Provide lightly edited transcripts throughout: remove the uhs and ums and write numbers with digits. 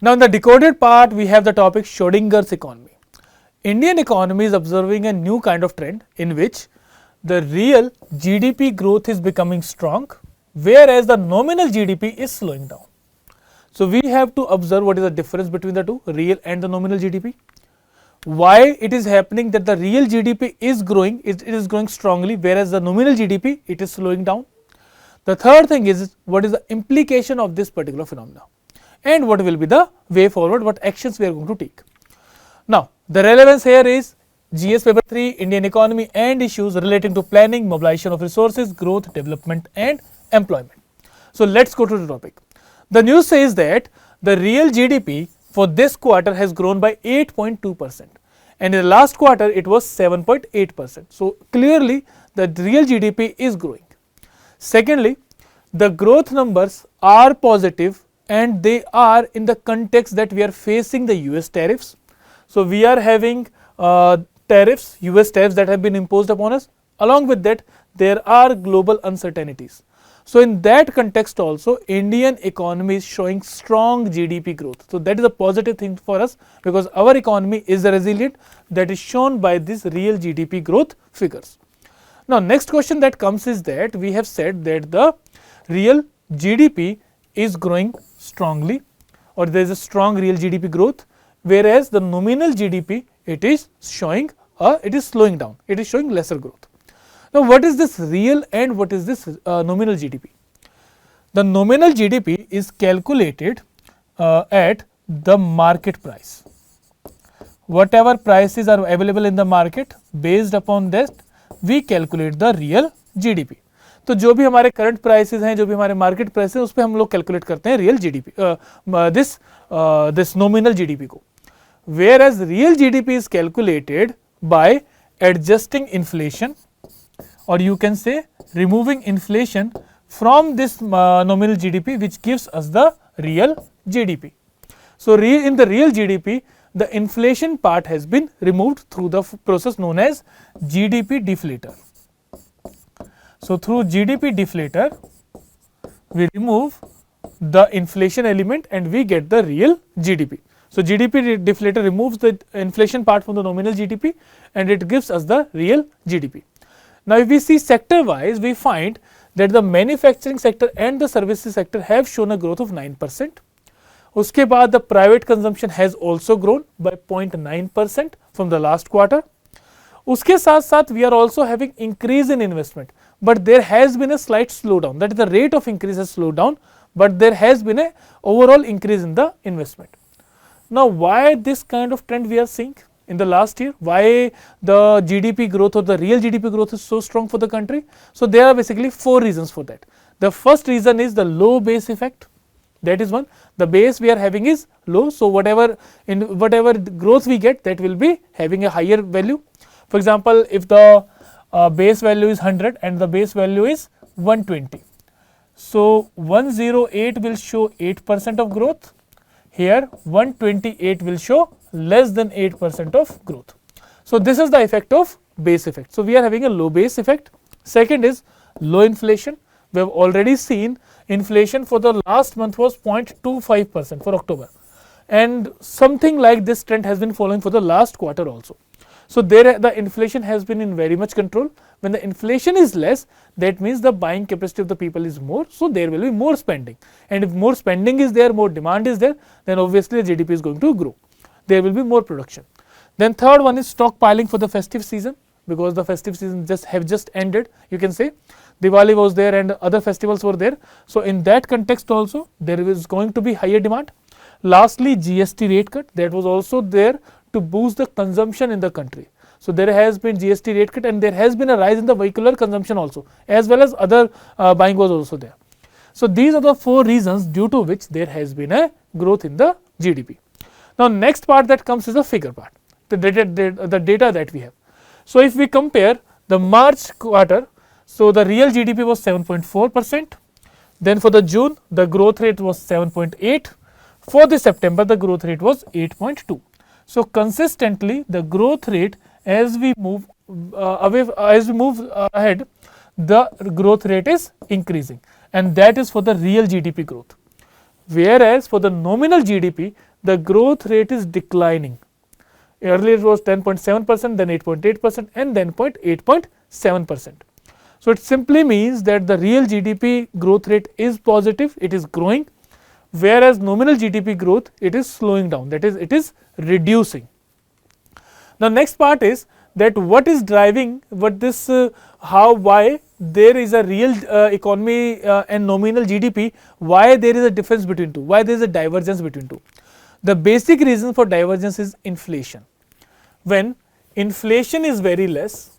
Now in the decoded part, we have the topic Schrödinger's economy. Indian economy is observing a new kind of trend in which the real GDP growth is becoming strong, whereas the nominal GDP is slowing down. So we have to observe what is the difference between the two, real and the nominal GDP. Why it is happening that the real GDP is growing, it is growing strongly, whereas the nominal GDP it is slowing down. The third thing is what is the implication of this particular phenomena, and what will be the way forward, what actions we are going to take. Now the relevance here is GS paper 3, Indian economy and issues relating to planning, mobilization of resources, growth, development and employment. So let's go to the topic. The news says that the real GDP for this quarter has grown by 8.2%, and in the last quarter it was 7.8%. So clearly the real GDP is growing. Secondly, the growth numbers are positive, and they are in the context that we are facing the US tariffs. So we are having tariffs, US tariffs that have been imposed upon us. Along with that, there are global uncertainties. So in that context also, Indian economy is showing strong GDP growth. So that is a positive thing for us, because our economy is resilient, that is shown by these real GDP growth figures. Now next question that comes is that we have said that the real GDP is growing strongly, or there is a strong real GDP growth, whereas the nominal GDP it is showing it is slowing down, it is showing lesser growth. Now what is this real and what is this nominal GDP? The nominal GDP is calculated at the market price. Whatever prices are available in the market, based upon that we calculate the real GDP. तो जो भी हमारे current prices हैं, जो भी हमारे market price है, उस पर हम लोग कैलकुलेट करते हैं real GDP, this nominal GDP को. Whereas real GDP is calculated by adjusting inflation, or you can say removing inflation from this nominal GDP, which gives us the real GDP. So in the real GDP, the inflation part has been removed through the process known as GDP deflator. So through GDP deflator, we remove the inflation element and we get the real GDP. So GDP deflator removes the inflation part from the nominal GDP and it gives us the real GDP. Now if we see sector wise, we find that the manufacturing sector and the services sector have shown a growth of 9%. उसके बाद the private consumption has also grown by 0.9% from the last quarter. उसके साथ साथ we are also having increase in investment, but there has been a slight slowdown, that is the rate of increase has slowed down, but there has been a overall increase in the investment. Now why this kind of trend we are seeing in the last year? Why the GDP growth or the real GDP growth is so strong for the country? So there are basically 4 reasons for that. The first reason is the low base effect. That is one. The base we are having is low, so whatever growth we get, that will be having a higher value. For example, if the base value is 100 and the base value is 120, so 108 will show 8% of growth. Here 128 will show less than 8% of growth. So this is the effect of base effect. So we are having a low base effect. Second is low inflation. We have already seen inflation for the last month was 0.25% for October, and something like this trend has been following for the last quarter also. So there the inflation has been in very much control. When the inflation is less, that means the buying capacity of the people is more, so there will be more spending, and if more spending is there, more demand is there, then obviously the GDP is going to grow. There will be more production. Then third one is stockpiling for the festive season, because the festive season have just ended. You can say Diwali was there and other festivals were there. So in that context also there is going to be higher demand. Lastly, GST rate cut, that was also there to boost the consumption in the country. So there has been GST rate cut and there has been a rise in the vehicular consumption also, as well as other buying was also there. So these are the 4 reasons due to which there has been a growth in the GDP. Now next part that comes is the figure part, the data that we have. So if we compare the March quarter, so the real GDP was 7.4%. Then for the June, the growth rate was 7.8. For the September, the growth rate was 8.2. So consistently, the growth rate as we move ahead, the growth rate is increasing, and that is for the real GDP growth. Whereas for the nominal GDP, the growth rate is declining. Earlier it was 10.7%, then 8.8%, and then 8.7%. So it simply means that the real GDP growth rate is positive, it is growing, whereas nominal GDP growth, it is slowing down, that is, it is reducing. The next part is that what is driving what this why there is a real economy and nominal GDP, why there is a difference between two, why there is a divergence between two. The basic reason for divergence is inflation. When inflation is very less,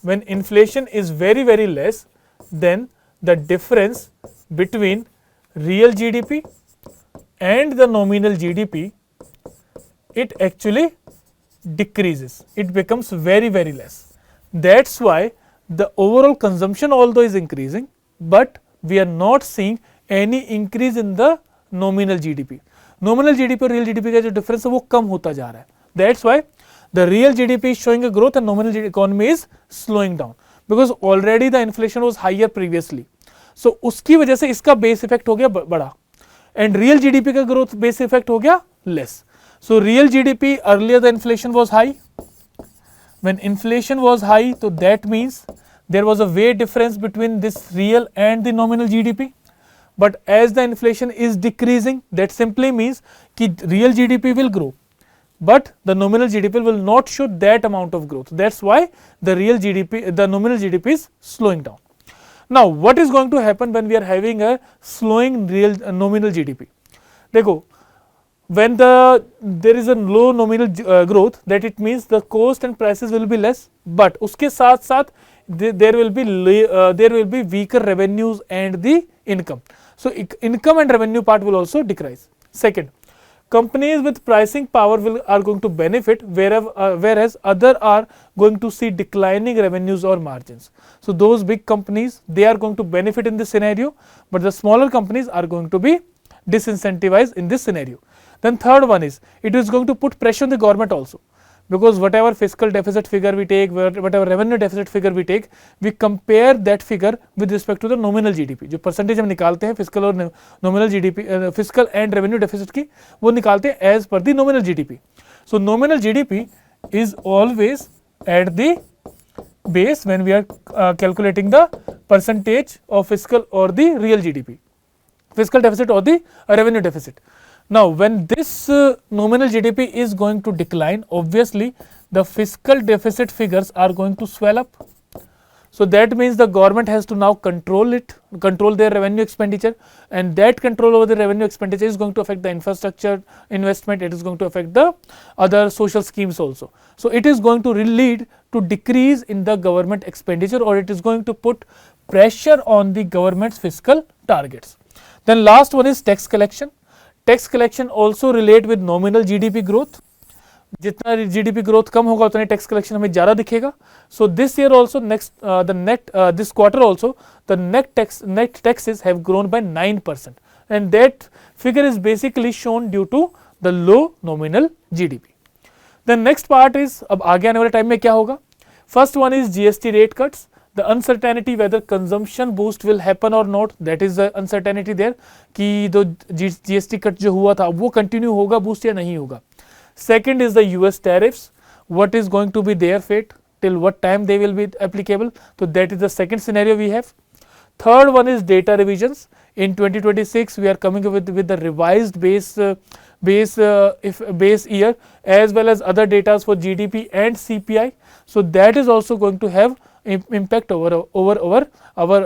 when inflation is very less, then the difference between real GDP and the nominal GDP, it actually decreases, it becomes very less. That is why the overall consumption although is increasing, but we are not seeing any increase in the nominal GDP. Nominal GDP और real GDP का जो difference है वो कम होता जा रहा है. That's why the real GDP is showing a growth and nominal economy is slowing down, because already the inflation was higher previously. So उसकी वजह से इसका base effect हो गया बड़ा, and real GDP का growth base effect हो गया less. So real GDP, earlier the inflation was high. When inflation was high, so that means there was a way difference between this real and the nominal GDP. But as the inflation is decreasing, that simply means that real GDP will grow, but the nominal GDP will not show that amount of growth. That is why the real GDP, the nominal GDP is slowing down. Now what is going to happen when we are having a slowing real nominal GDP? देखो, when there is a low nominal growth, that it means the cost and prices will be less, but उसके साथ साथ there will be weaker revenues and the income. So income and revenue part will also decrease. Second, companies with pricing power are going to benefit, whereas other are going to see declining revenues or margins. So those big companies, they are going to benefit in this scenario, but the smaller companies are going to be disincentivized in this scenario. Then third one is, it is going to put pressure on the government also, because whatever fiscal deficit figure we take, whatever revenue deficit figure we take, we compare that figure with respect to the nominal GDP. जो percentage हम निकालते हैं fiscal और nominal GDP, fiscal and revenue deficit की, वो निकालते हैं as per the nominal GDP. So nominal GDP is always at the base when we are calculating the percentage of fiscal or the real GDP, fiscal deficit or the revenue deficit. Now when this nominal GDP is going to decline, obviously the fiscal deficit figures are going to swell up. So that means the government has to now control their revenue expenditure, and that control over the revenue expenditure is going to affect the infrastructure investment, it is going to affect the other social schemes also. So it is going to lead to decrease in the government expenditure, or it is going to put pressure on the government's fiscal targets. Then last one is tax collection. Tax collection also relate with nominal GDP growth. जितना GDP growth कम होगा उतना tax collection हमें ज़्यादा दिखेगा. So this year also this quarter also the net taxes have grown by 9%, and that figure is basically shown due to the low nominal GDP. The next part is, अब आगे आने वाले time में क्या होगा? First one is GST rate cuts. The uncertainty whether consumption boost will happen or not, that is the uncertainty there, कि जो GST cut जो हुआ था वो continue होगा boost या नहीं होगा. Second is the US tariffs, what is going to be their fate, till what time they will be applicable. So that is the second scenario we have. Third one is data revisions. In 2026 we are coming up with the revised base year, as well as other data for GDP and CPI. So that is also going to have impact over our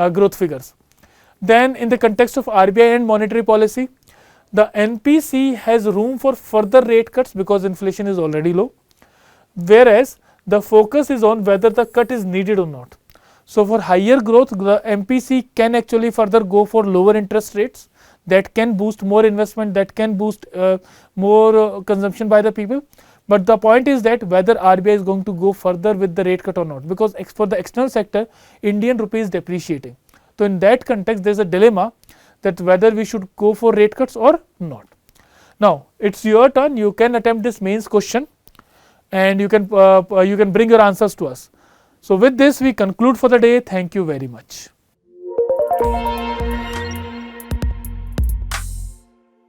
growth figures. Then in the context of RBI and monetary policy, the NPC has room for further rate cuts because inflation is already low, whereas the focus is on whether the cut is needed or not. So for higher growth, the MPC can actually further go for lower interest rates that can boost more investment, that can boost more consumption by the people. But the point is that whether RBI is going to go further with the rate cut or not, because for the external sector, Indian rupee is depreciating. So in that context, there is a dilemma that whether we should go for rate cuts or not. Now it's your turn. You can attempt this mains question, and you can bring your answers to us. So with this we conclude for the day. Thank you very much.